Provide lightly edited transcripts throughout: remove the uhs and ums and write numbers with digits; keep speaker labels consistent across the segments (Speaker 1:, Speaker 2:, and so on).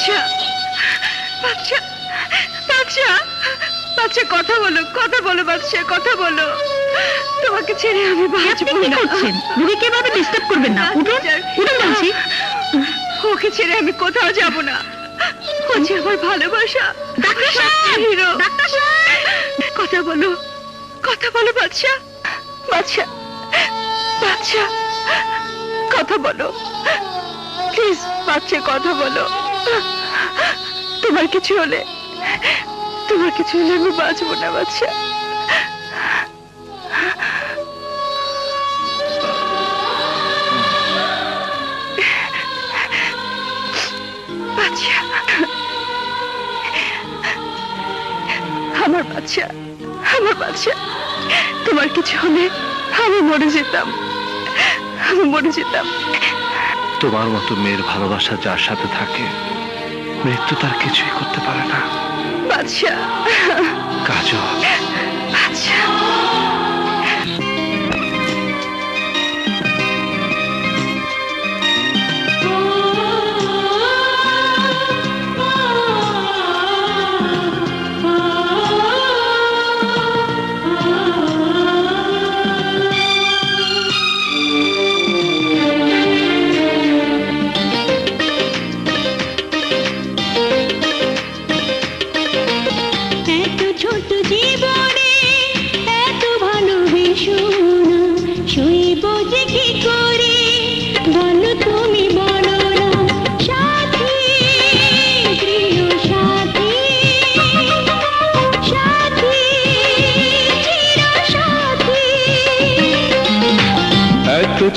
Speaker 1: বাচ্চা বাচ্চা বাচ্চা বাচ্চা, কথা বলো বাচ্চা, কথা বলো। তোমাকে ছেড়ে আমি বাঁচবো না।
Speaker 2: রুগীকে এভাবে ডিস্টার্ব করবেন না। উঠুন উঠুন বলছি।
Speaker 1: ওকে ছেড়ে আমি কোথাও যাব না। ও যে আমার ভালোবাসা,
Speaker 2: ডাক্তার সাহেব,
Speaker 1: হিরো।
Speaker 2: ডাক্তার সাহেব,
Speaker 1: কথা বলো বাচ্চা বাচ্চা বাচ্চা, কথা বলো প্লিজ বাচ্চা, কথা বলো। তোমার কিছু হলে আমি বাঁচবো না বাচ্চা। বাচ্চা, আমার বাচ্চা, তোমার কিছু হলে আমি মরে যেতাম।
Speaker 3: তোমার মতো মেয়ের ভালোবাসা যার সাথে থাকে, মৃত্যু তার কিছুই করতে পারে না।
Speaker 1: বাচ্চা,
Speaker 3: কাজল,
Speaker 1: বাচ্চা।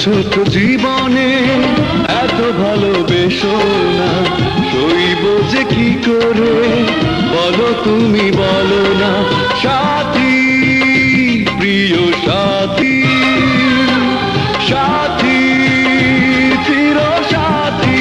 Speaker 3: ছোট জীবনে এত ভালোবেসো না, সইব যে কি করে বলো, তুমি বলো না। সাথী, প্রিয় সাথী, সাথী, চির সাথী।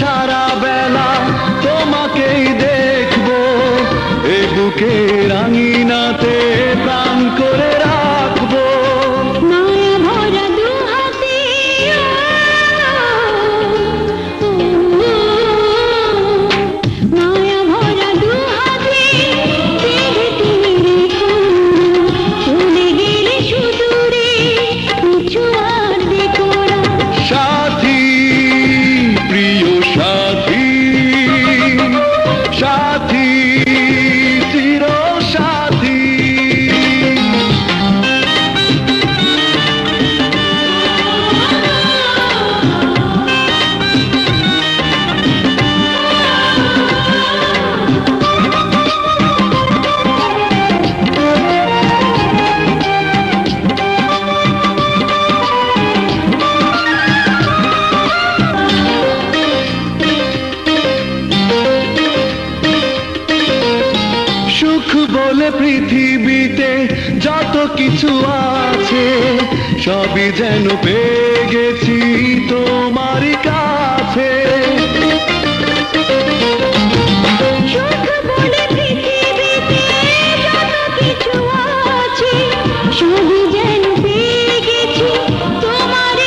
Speaker 3: সারা বেলা তোমাকেই দেখবো, এ বুকে রাঙিনাতে প্রাণ করে রাখবো।
Speaker 4: মায়া ভরা দু হাতে, মায়া ভরা দু হাতে তুমি রেখো, চলে গেলে সুদূরে কিছু আর দেখো না।
Speaker 3: সাথী, প্রিয় সাথী, সাথী, চির সাথী। বলে পৃথিবীতে যত কিছু আছে, সবই যেন পেয়ে গেছি তোমার কাছে।
Speaker 4: সুখ বলে পৃথিবীতে যত কিছু আছে, সবই যেন পেয়ে গেছি তোমার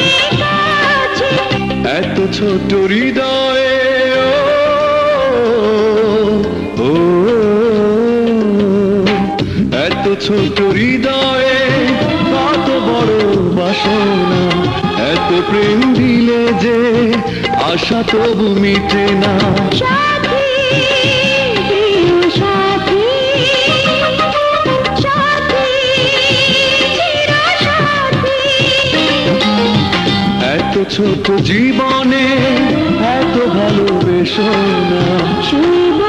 Speaker 4: কাছে।
Speaker 3: এত ছোট হৃদয়ে এত ছোট হৃদয়ে কত বড় বাসনা, এত প্রেম দিলে যে আশা তবু মিটে না।
Speaker 4: সাথী, প্রিয় সাথী, সাথী, চির সাথী।
Speaker 3: এত ছোট জীবনে এত ভালোবেসো না।
Speaker 4: শুভ